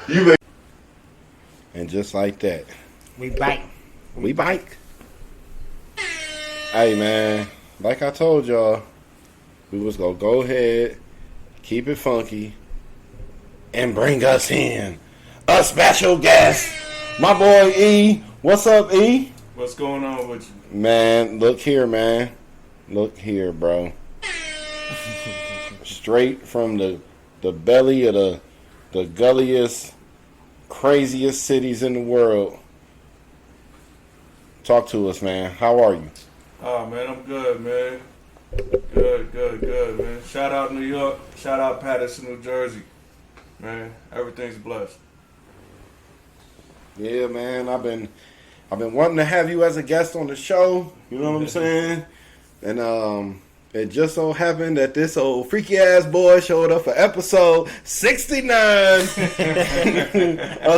You make. And just like that, we bike. We bike. Hey man, like I told y'all, we was gonna go ahead, keep it funky, and bring us in a special guest. My boy E. What's up, E? What's going on with you? Man, look here, man. Look here, bro. Straight from the belly of the gulliest, craziest cities in the world. Talk to us, man. How are you? Oh, man, I'm good, man. Good, man. Shout out New York. Shout out Patterson, New Jersey. Man, everything's blessed. Yeah, man. I've been wanting to have you as a guest on the show. You know what I'm saying? And it just so happened that this old freaky ass boy showed up for episode 69 of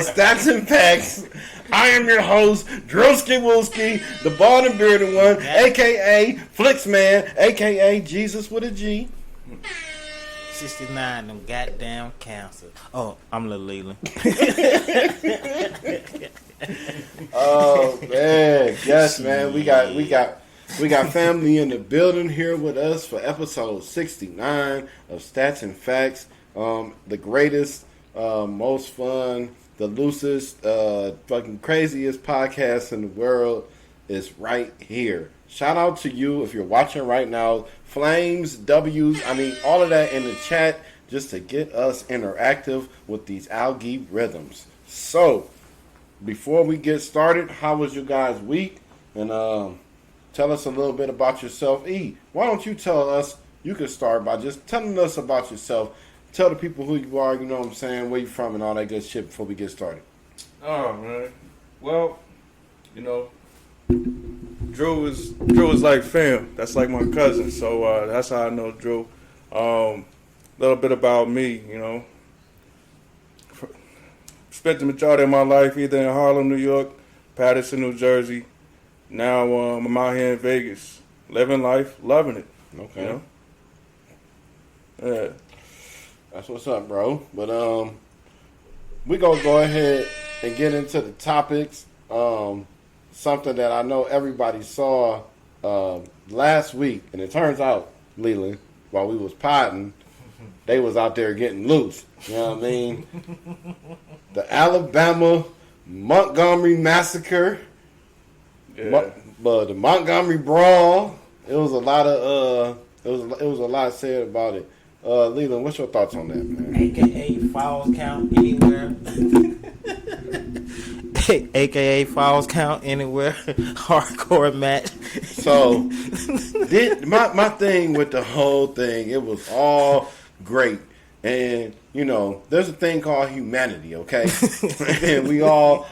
Statz and Factz. I am your host, Drewski Wooski, the bald and bearded one, a.k.a. Flixman, a.k.a. Jesus with a G. 69, them goddamn cancer. Oh, I'm Lil Leland. Oh, man. Yes, man. We got family in the building here with us for episode 69 of Statz and Factz. The greatest, most fun, the loosest, fucking craziest podcast in the world is right here. Shout out to you if you're watching right now. Flames, W's, all of that in the chat just to get us interactive with these algae rhythms. So, before we get started, how was your guys' week? And tell us a little bit about yourself. E, why don't you tell us? You can start by just telling us about yourself. Tell the people who you are, you know what I'm saying, where you from and all that good shit before we get started. Oh, man. Well, you know, Drew is like fam. That's like my cousin. So that's how I know Drew. A little bit about me, you know. Spent the majority of my life either in Harlem, New York, Patterson, New Jersey. Now I'm out here in Vegas, living life, loving it. Okay. You know? Yeah. That's what's up, bro. But we gonna go ahead and get into the topics. Something that I know everybody saw last week, and it turns out, Leland, while we was potting, they was out there getting loose. You know what I mean? The Alabama Montgomery massacre. Yeah. But the Montgomery Brawl, it was a lot of it was a lot said about it. Leland, what's your thoughts on that, man? AKA fouls count anywhere. AKA fouls count anywhere. Hardcore match. So my thing with the whole thing, it was all great. And, you know, there's a thing called humanity, okay? And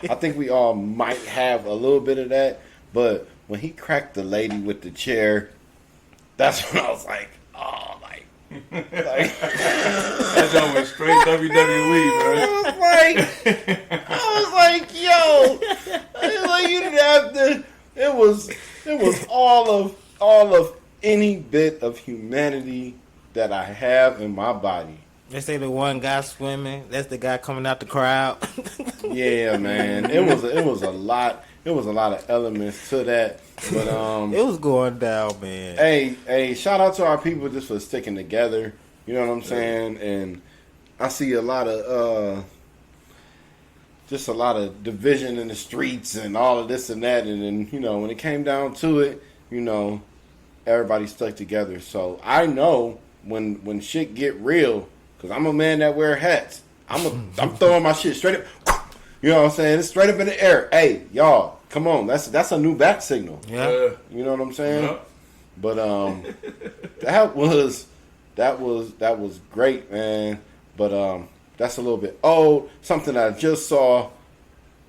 I think we all might have a little bit of that. But when he cracked the lady with the chair, that's when I was like, oh, like. That joint went straight WWE, man. I was like, yo. Like, you didn't have to. It was all of any bit of humanity that I have in my body. They say the one guy swimming, that's the guy coming out the crowd. Yeah, man. It was a lot. It was a lot of elements to that, but it was going down, man. Hey, shout out to our people just for sticking together. You know what I'm saying? And I see a lot of division in the streets and all of this and that, and then, you know, when it came down to it, you know, everybody stuck together. So I know when shit get real, because I'm a man that wear hats. I'm throwing my shit straight up. You know what I'm saying? It's straight up in the air. Hey, y'all, come on. That's a new bat signal. Yeah. You know what I'm saying? Yeah. But that was great, man. But that's a little bit old. Something I just saw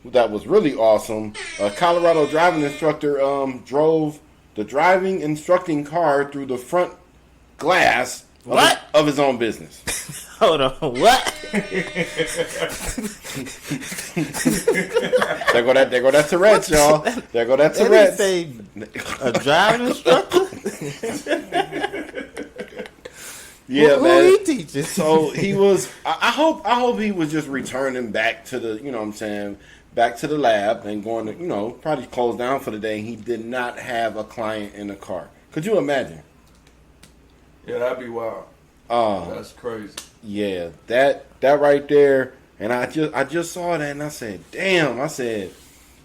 that was really awesome. A Colorado driving instructor drove the driving instructing car through the front glass of his own business. Hold on, what? There go that Tourette's, y'all. There go that Tourette's. Say a driving instructor? Yeah, who man. he teaches? So he was. I hope he was just returning back to the. You know what I'm saying. Back to the lab and going to, probably close down for the day. He did not have a client in the car. Could you imagine? Yeah, that'd be wild. That's crazy. Yeah, that right there. And I just saw that and I said, damn. I said,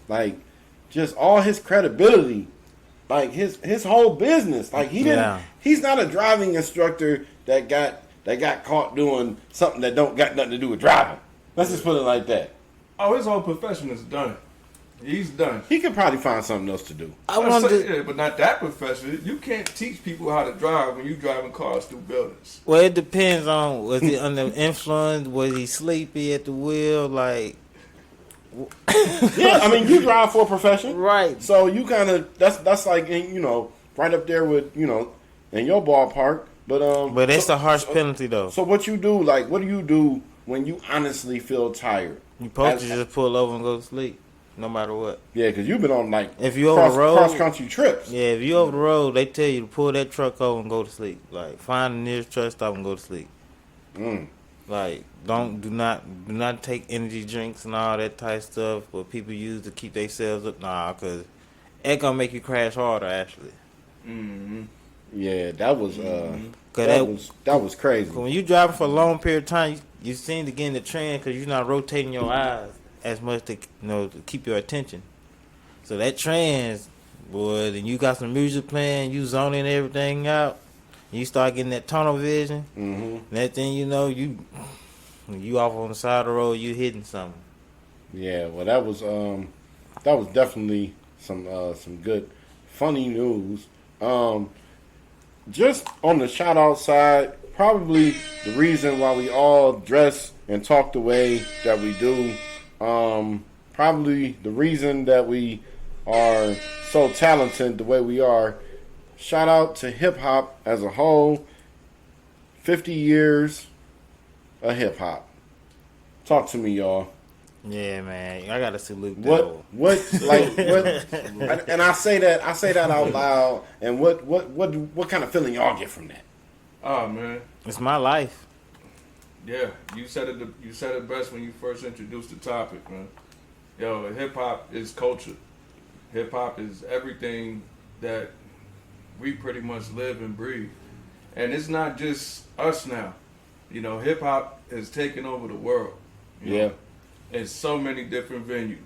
like, just all his credibility, like his whole business. Like he didn't. Yeah. He's not a driving instructor that got caught doing something that don't got nothing to do with driving. Let's just put it like that. Oh, his whole profession is done. He's done. He could probably find something else to do. Yeah, but not that profession. You can't teach people how to drive when you driving cars through buildings. Well, it depends on, was he under influence? Was he sleepy at the wheel? Like, Yeah, I mean, you drive for a profession, right. so you kind of that's like right up there with in your ballpark. But it's a harsh penalty, though. So what you do? Like, what do you do when you honestly feel tired? You supposed to just pull over and go to sleep, no matter what. Yeah, because you've been on like If you over the road, cross country trips. Yeah, if you over the road, they tell you to pull that truck over and go to sleep. Like, find the nearest truck stop and go to sleep. Like, do not take energy drinks and all that type of stuff what people use to keep themselves up. Nah, because it gonna make you crash harder, actually. Mm-hmm. Yeah, that was that was crazy. When you driving for a long period of time, you seem to get in the trend because you're not rotating your eyes as much to to keep your attention. So that trans, boy, then you got some music playing, you zoning everything out, you start getting that tunnel vision. Mm-hmm. Next thing you know, you off on the side of the road, you hitting something. Yeah, well, that was definitely some good, funny news. Just on the shout out side, probably the reason why we all dress and talk the way that we do. Probably the reason that we are so talented the way we are. Shout out to hip hop as a whole. 50 years of hip hop. Talk to me, y'all. Yeah, man, I gotta salute that. And I say that out loud. And what kind of feeling y'all get from that? Oh man, It's my life. yeah, you said it best when you first introduced the topic, man. Yo, hip hop is culture. Hip hop is everything that we pretty much live and breathe, and it's not just us now. Hip hop has taken over the world. Yeah. In so many different venues.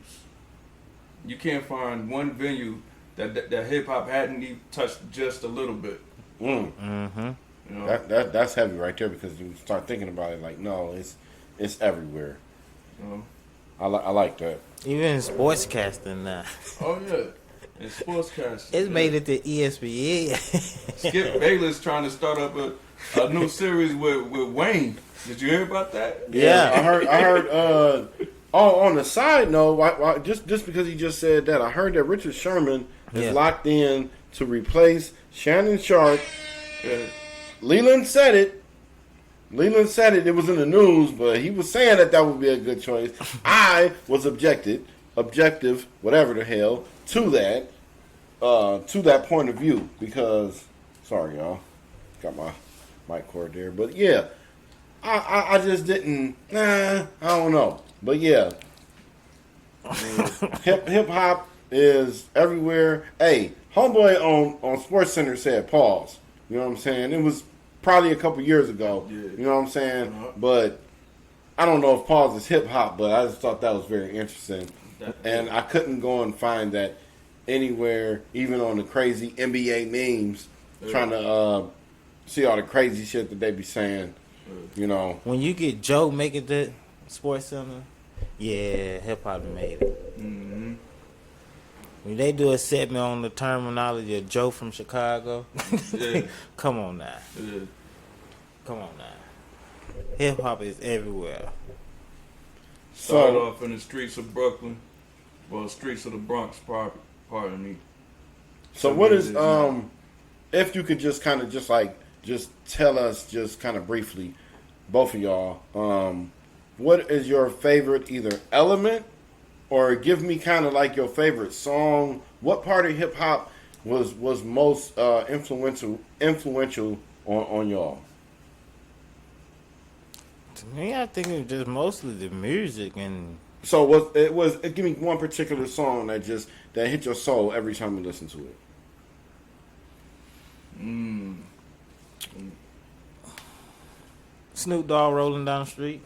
You can't find one venue that hip hop hadn't even touched just a little bit. Mm-hmm. That's heavy right there because you start thinking about it like, no, it's everywhere. I like that. Even sportscasting now. Oh yeah, and sportscasting. It's made it to ESPN. Skip Bayless trying to start up a new series with Wayne. Did you hear about that? Yeah. I heard. On the side note, just because he just said that, I heard that Richard Sherman is locked in to replace Shannon Sharp. Leland said it. It was in the news, but he was saying that would be a good choice. I was objective, whatever the hell, to that point of view because, sorry y'all, got my mic cord there, but yeah. I just didn't. I don't know. But yeah, hip hop is everywhere. Hey, homeboy on SportsCenter said pause. You know what I'm saying? It was probably a couple years ago. Yeah. You know what I'm saying? Uh-huh. But I don't know if pause is hip hop, but I just thought that was very interesting. And I couldn't go and find that anywhere, even on the crazy NBA memes, trying to see all the crazy shit that they be saying. When you get Joe making the Sports Center, yeah, hip hop made it. Mm-hmm. When they do a segment on the terminology of Joe from Chicago, yeah. Come on now. Yeah. Come on now. Hip hop is everywhere. Started off in the streets of Brooklyn, streets of the Bronx, pardon me. So what is if you could just kind of just tell us just kind of briefly, both of y'all, what is your favorite either element or give me kind of like your favorite song? What part of hip hop was most influential on y'all? To me, I think it's just mostly the music and So give me one particular song that hit your soul every time you listen to it. Snoop Dogg rolling down the street.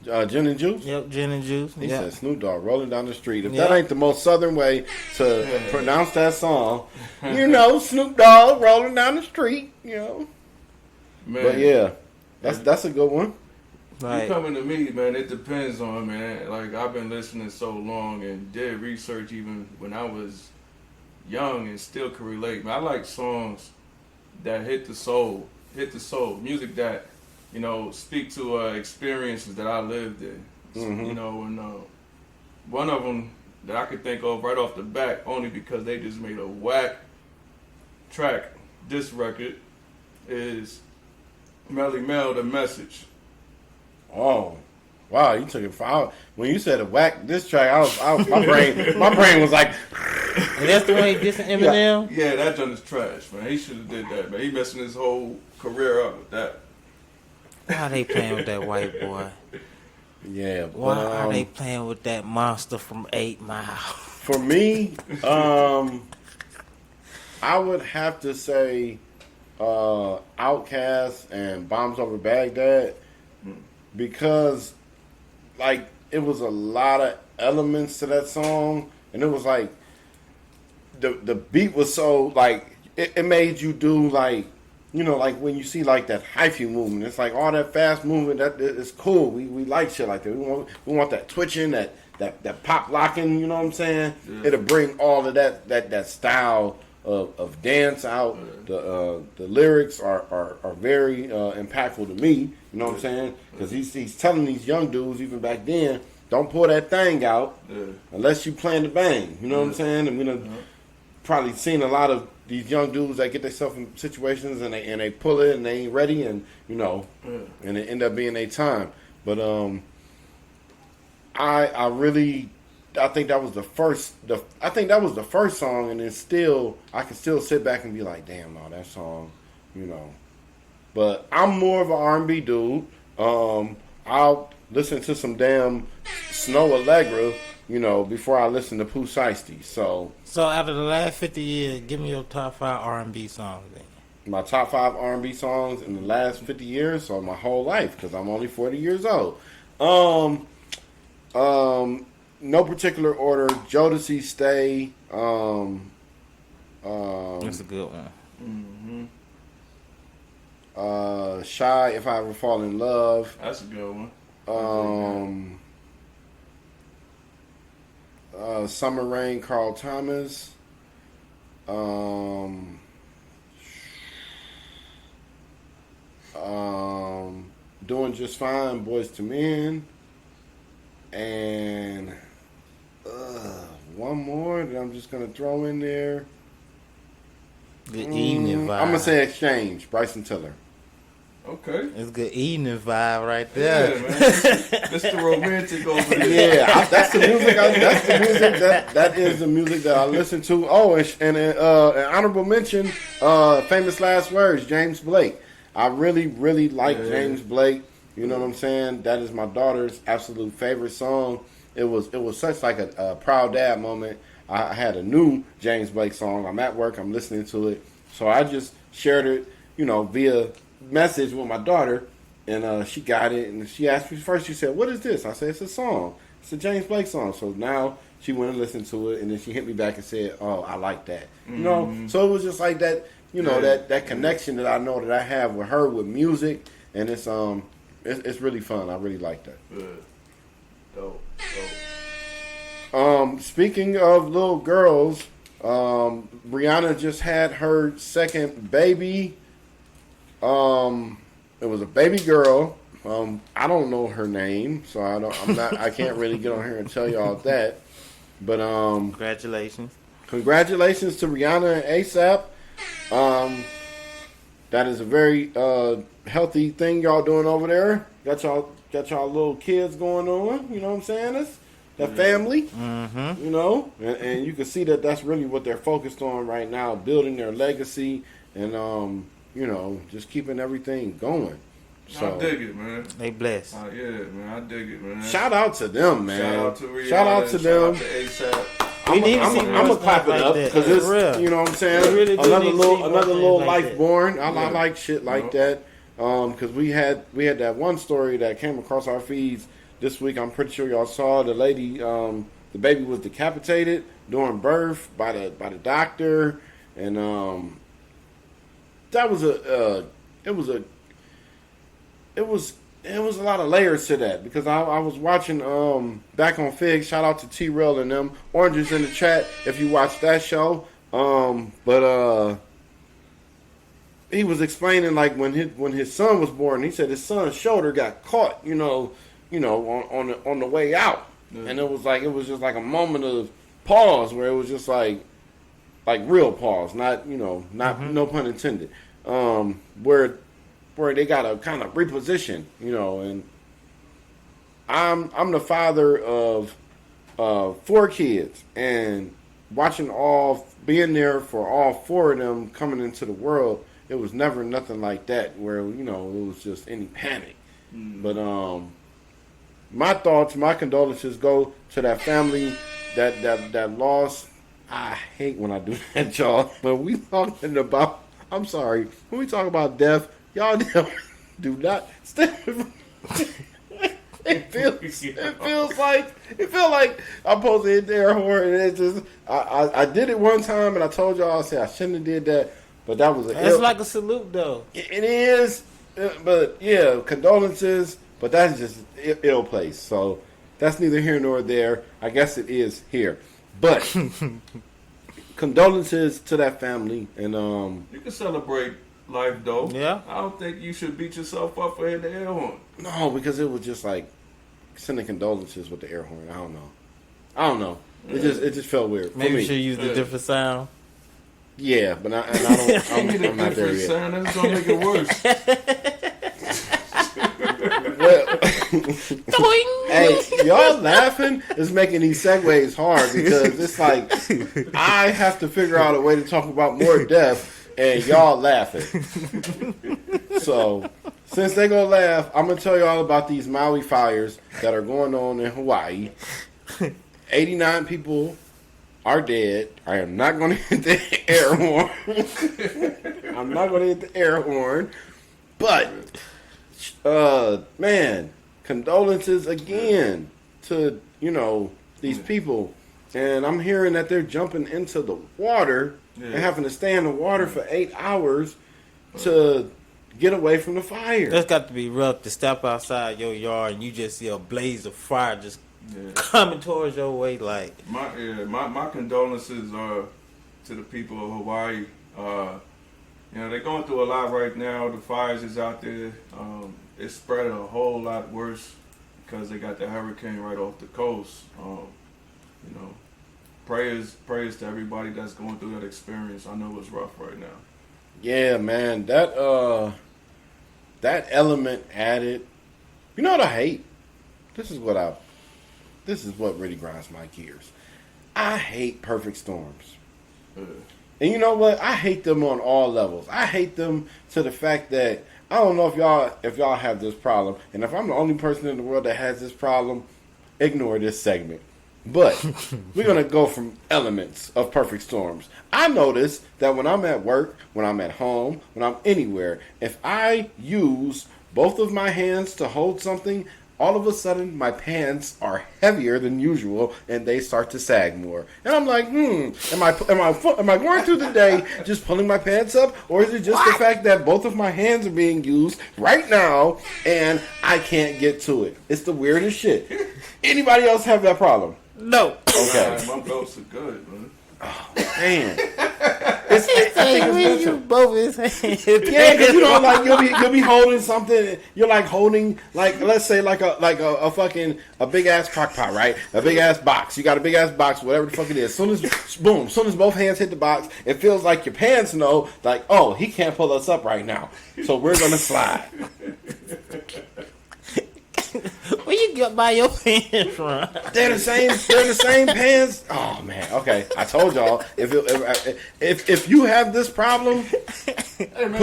Gin and Juice? Yep, gin and juice. He Yep. said Snoop Dogg rolling down the street. If Yeah. that ain't the most southern way to pronounce that song, Snoop Dogg rolling down the street, Man, But yeah, that's a good one. Like, you coming to me, man, it depends on, man. Like, I've been listening so long and did research even when I was young and still can relate. Man, I like songs that hit the soul. Music that, speak to experiences that I lived in. Mhm. And one of them that I could think of right off the bat, only because they just made a whack track, this record, is Melly Mel, The Message. Oh, wow! You took it far. When you said a whack this track, my brain was like, and that's the one he dissing Eminem. Yeah, that joint is trash, man. He should have did that, man. He messing his whole career up with that. Why they playing with that white boy? yeah. Why But, are they playing with that monster from 8 Mile? for me, I would have to say Outkast and Bombs Over Baghdad, because like it was a lot of elements to that song, and it was like the beat was so like it made you do like like when you see like that hyphy movement, it's like all that fast movement that is cool. We like shit like that. We want that twitching, that pop locking. You know what I'm saying? Yeah. It'll bring all of that style of dance out. The lyrics are very impactful to me. You know what I'm saying? Because he's telling these young dudes even back then, don't pull that thing out unless you plan to bang. You know what I'm saying? And we probably seen a lot of these young dudes that get themselves in situations and they pull it and they ain't ready and and it end up being their time. But I think that was the first song, and then still I can still sit back and be like, damn, no, that song, But I'm more of an R&B dude. I'll listen to some damn Snow Allegra, before I listen to Pooh Shiesty. So out of the last 50 years, give me your top 5 R&B songs. Then. my top 5 R&B songs in the last 50 years, or my whole life, because I'm only 40 years old. No particular order. Jodeci, Stay. That's a good one. Shy, If I Ever Fall in Love. That's a good one. Summer Rain, Carl Thomas. Doing Just Fine, Boys to Men. And one more that I'm just going to throw in there. Good evening vibe. I'm going to say Exchange, Bryson Tiller. Okay. It's good evening vibe right there. Yeah, man. Mr. Romantic over there. Yeah, that's the music. That is the music that I listen to. Oh, and an honorable mention, Famous Last Words, James Blake. I really, really like James Blake. You know what I'm saying? That is my daughter's absolute favorite song. It was such like a proud dad moment. I had a new James Blake song. I'm at work. I'm listening to it. So I just shared it, via message with my daughter, and she got it. And she asked me first. She said, "What is this?" I said, "It's a song. It's a James Blake song." So now she went and listened to it, and then she hit me back and said, "Oh, I like that." So it was just like that. That connection that I know that I have with her with music, and it's really fun. I really like that. Good. Dope. Speaking of little girls, Rihanna just had her second baby. It was a baby girl. I don't know her name, so I can't really get on here and tell y'all that. But Congratulations to Rihanna and ASAP. That is a very healthy thing y'all doing over there. Got y'all little kids going on. You know what I'm saying? It's the family. Mm-hmm. And you can see that that's really what they're focused on right now, building their legacy and just keeping everything going. So I dig it, man. They blessed. Yeah, man, I dig it, man. shout out to them, man. Shout out to Rihanna. Shout out to them. Shout out to ASAP. We need to see I'm more gonna clap stuff it like up that. because For it's real. you know what I'm saying. We really do another need to little see more another things little like life that. born. I Yeah. like shit like that. Because we had that one story that came across our feeds this week. I'm pretty sure y'all saw the lady. The baby was decapitated during birth by the doctor, and that was it was a lot of layers to that because I was watching back on Fig. Shout out to T-Rail and them. Oranges in the chat if you watch that show. But he was explaining like when his son was born, he said his son's shoulder got caught, on the way out, and it was just like a moment of pause where it was just like real pause, not no pun intended, where they got to kind of reposition, and I'm the father of 4 kids, and being there for all 4 of them coming into the world, it was never nothing like that where, it was just any panic. But my thoughts, my condolences go to that family that lost. I hate when I do that, y'all. But we talking about, I'm sorry, when we talk about death, y'all do not stand. It feels like I'm supposed to hit the air horn, and it's just I did it one time, and I told y'all I said I shouldn't have did that, but that was That's like a salute, though. It is, but yeah, condolences, but that's just ill place. So that's neither here nor there. I guess it is here, but condolences to that family, and You can celebrate life, though. Yeah. I don't think you should beat yourself up for hitting the air horn. no, because it was just like sending condolences with the air horn. I don't know. It just felt weird. Maybe for we me. should use the different sound. Yeah, but I don't. I'm not there yet. Sound, that's gonna make it worse. Well, hey, y'all laughing is making these segues hard because it's like I have to figure out a way to talk about more death, and y'all laughing. So, since they gonna laugh, I'm gonna tell y'all about these Maui fires that are going on in Hawaii. 89 people are dead. I am not going to hit the air horn. I'm not going to hit the air horn. But, man, condolences again to, these people. And I'm hearing that they're jumping into the water and having to stay in the water for 8 hours to get away from the fire. That's got to be rough to step outside your yard and you just see a blaze of fire just coming towards your way. Like my condolences are to the people of Hawaii. They're going through a lot right now. The fires is out there. It's spread a whole lot worse because they got the hurricane right off the coast. Prayers to everybody that's going through that experience. I know it's rough right now. Yeah, man, that element added. You know what I hate? This is what really grinds my gears. I hate perfect storms. And you know what? I hate them on all levels. I hate them to the fact that I don't know if y'all have this problem, and if I'm the only person in the world that has this problem, ignore this segment. But we're going to go from elements of perfect storms. I notice that when I'm at work, when I'm at home, when I'm anywhere, if I use both of my hands to hold something, all of a sudden my pants are heavier than usual and they start to sag more. And I'm like, am I going through the day just pulling my pants up, or is it just the fact that both of my hands are being used right now and I can't get to it? It's the weirdest shit. Anybody else have that problem? no. Okay. My belts are good, man. Oh, man. You both his hands. Yeah, because like you'll be holding something. You're like holding let's say like a fucking big ass crock pot, right? A big ass box. You got a big ass box, whatever the fuck it is. Soon as both hands hit the box, it feels like your pants know, like, oh, he can't pull us up right now, so we're gonna slide. Where you you buy your pants from? They're the same. They're the same pants. Oh man. Okay, I told y'all. If you have this problem, Hey, man,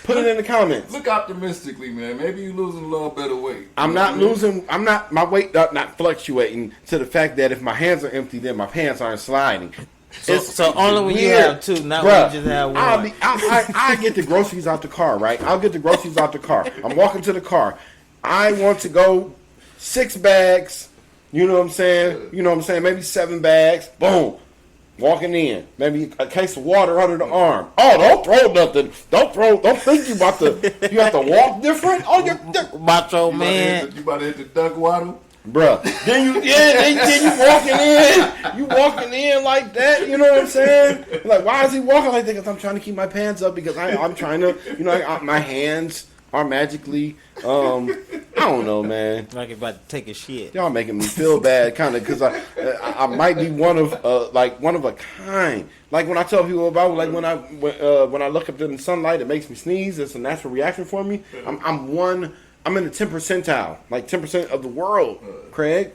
put it in the comments. look optimistically, man. Maybe you losing a little bit of weight. I'm You know not what I mean? losing. I'm not. My weight not fluctuating to the fact that if my hands are empty, then my pants aren't sliding. So only when you weird. have two, not Bruh, when you just have one. I get the groceries out the car, right? I'll get the groceries out the car. I'm walking to the car. I want to go 6 bags. You know what I'm saying? Maybe 7 bags. Boom. Walking in. Maybe a case of water under the arm. Oh, don't throw nothing. Don't think you about to, you have to walk different. Oh, you're Macho man. You about to hit the duck waddle? bruh. Then you walking in like that. You know what I'm saying? Like, why is he walking like that? Because I'm trying to keep my pants up because I'm trying to, my hands are magically, I don't know, man. Like about to take a shit. Y'all making me feel bad, kind of, because I might be one of a kind. Like when I tell people about, like when I look up in the sunlight, it makes me sneeze. It's a natural reaction for me. I'm in the 10th percentile, like 10% of the world, Craig.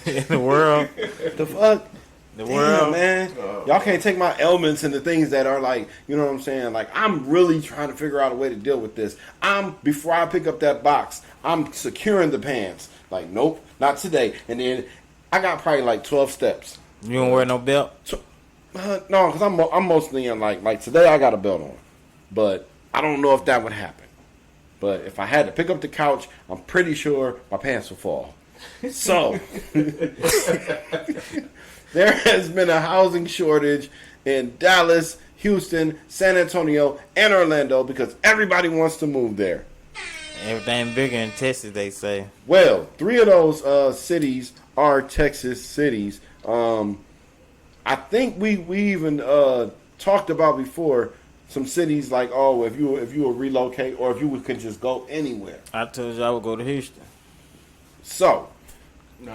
In the world. The fuck? The Damn, world. man. Y'all can't take my ailments and the things that are like, you know what I'm saying? Like, I'm really trying to figure out a way to deal with this. Before I pick up that box, I'm securing the pants. Like, nope, not today. And then I got probably like 12 steps. You don't wear no belt? No, because I'm mostly in like today I got a belt on. But I don't know if that would happen. But if I had to pick up the couch, I'm pretty sure my pants would fall. So, there has been a housing shortage in Dallas, Houston, San Antonio, and Orlando because everybody wants to move there. Everything bigger in Texas, they say. Well, 3 of those cities are Texas cities. I think we even talked about before some cities like, oh, if you will relocate or if you could just go anywhere. I told you I would go to Houston. So,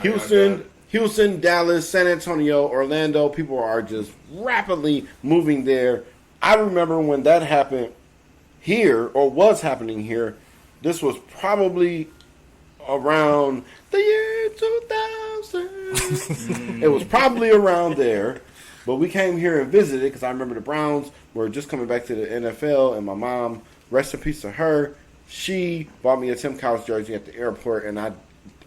Houston, Dallas, San Antonio, Orlando, people are just rapidly moving there. I remember when that happened here, or was happening here, this was probably around the year 2000. It was probably around there. But we came here and visited because I remember the Browns were just coming back to the NFL, and my mom, rest in peace to her, she bought me a Tim Couch jersey at the airport, and I,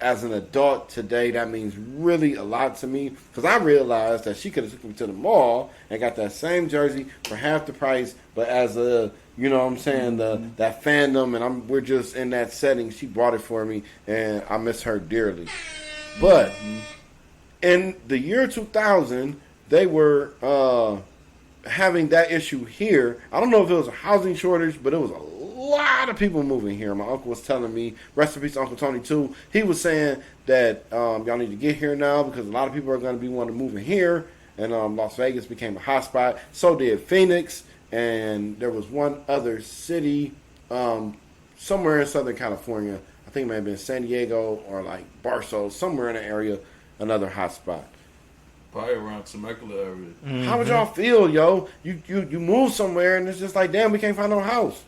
as an adult today, that means really a lot to me because I realized that she could have took me to the mall and got that same jersey for half the price, but as a, you know what I'm saying, that fandom, and we're just in that setting, she bought it for me, and I miss her dearly. But in the year 2000, they were having that issue here. I don't know if it was a housing shortage, but it was a lot of people moving here. My uncle was telling me, rest in peace to Uncle Tony too. He was saying that y'all need to get here now because a lot of people are going to be wanting to move in here. And Las Vegas became a hotspot. So did Phoenix. And there was one other city somewhere in Southern California. I think it may have been San Diego or like Barstow, somewhere in the area, another hotspot. Probably around Temecula area. Mm-hmm. How would y'all feel, yo? You move somewhere and it's just like, damn, we can't find no house.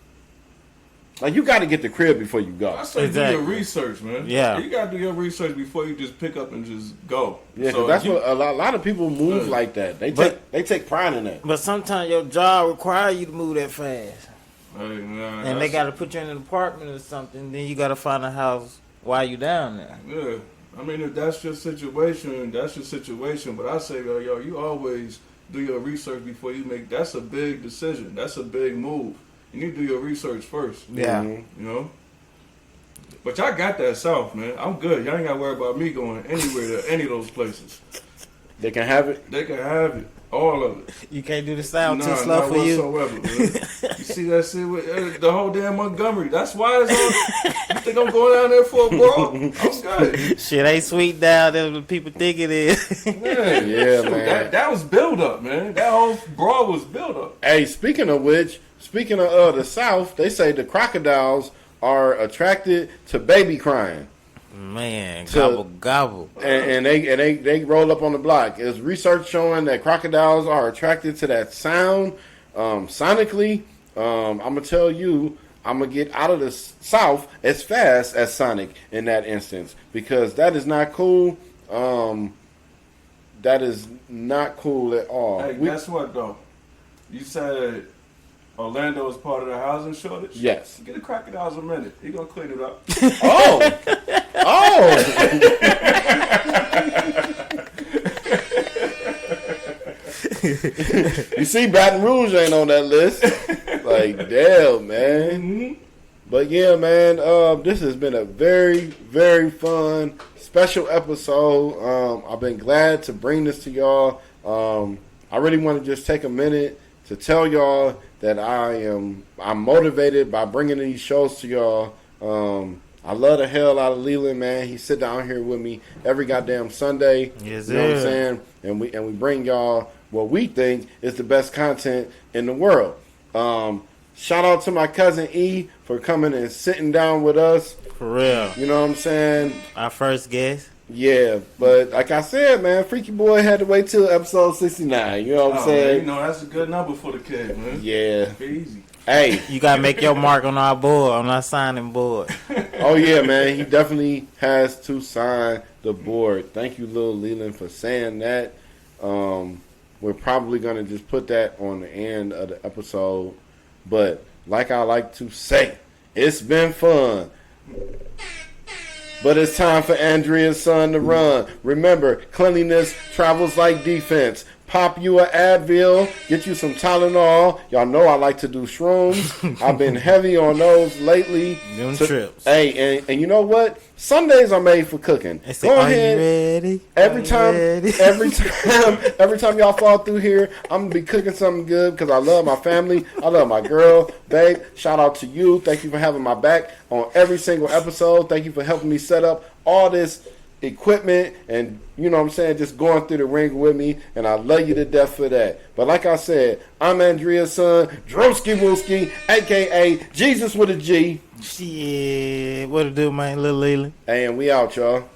Like, you got to get the crib before you go. I say Exactly. do your research, man. Yeah. You got to do your research before you just pick up and just go. Yeah, So because that's you- what a lot of people move Yeah. like that. They But- take pride in that. But sometimes your job requires you to move that fast. Hey, man, And they got to put you in an apartment or something. Then you got to find a house while you down there. Yeah. I mean, if that's your situation, that's your situation. But I say, yo, you always do your research before you make. That's a big decision. That's a big move. You need to do your research first. Yeah. Mhm. You know? But y'all got that south, man. I'm good. Y'all ain't got to worry about me going anywhere to any of those places. They can have it. They can have it. All of it. You can't do the sound too Nah, slow not for you. whatsoever, man. You see that shit with the whole damn Montgomery. That's why it's on. You think I'm going down there for a brawl? I'm good. Shit ain't sweet down there what people think it is. Man, Yeah, shoot, man. That was build up, man. That whole brawl was build up. Hey, speaking of which, speaking of the South, they say the crocodiles are attracted to baby crying. Man, So- gobble. And they roll up on the block. There's research showing that crocodiles are attracted to that sound sonically. I'm gonna tell you, I'm going to get out of the South as fast as Sonic in that instance, because that is not cool. That is not cool at all. Hey, guess what, though? You said Orlando is part of the housing shortage? Yes. Get a crocodiles a minute. He going to clean it up. Oh! You see, Baton Rouge ain't on that list. Like, damn, man. Mm-hmm. But yeah, man, this has been a very, very fun, special episode. I've been glad to bring this to y'all. I really want to just take a minute to tell y'all that I'm motivated by bringing these shows to y'all. I love the hell out of Leland, man. He sit down here with me every goddamn Sunday. Yes, you know what I'm sir. saying? And we bring y'all what we think is the best content in the world. Shout out to my cousin E for coming and sitting down with us. For real. You know what I'm saying? Our first guest. Yeah, but like I said, man, Freaky Boy had to wait till episode 69. You know what I'm saying? Man, you know, that's a good number for the kid, man. Yeah. Easy. Hey. You gotta make your mark on our board, on our signing board. Oh, yeah, man. He definitely has to sign the board. Thank you, Lil Leland, for saying that. We're probably going to just put that on the end of the episode. But like I like to say, it's been fun. But it's time for Andrea's son to run. Remember, cleanliness travels like defense. Pop you a Advil, get you some Tylenol. Y'all know I like to do shrooms. I've been heavy on those lately. Them trips. Hey, and you know what? Sundays are made for cooking. They say, Go are ahead. you ready? Every Are you time, ready? every time y'all fall through here, I'm gonna be cooking something good because I love my family. I love my girl, babe. Shout out to you. Thank you for having my back on every single episode. Thank you for helping me set up all this equipment and, you know what I'm saying, just going through the ring with me, and I love you to death for that. But like I said, I'm Andrea's son, Drowski Wooski, a.k.a. Jesus with a G. Shit. What to do, man? Little Leland. And we out, y'all.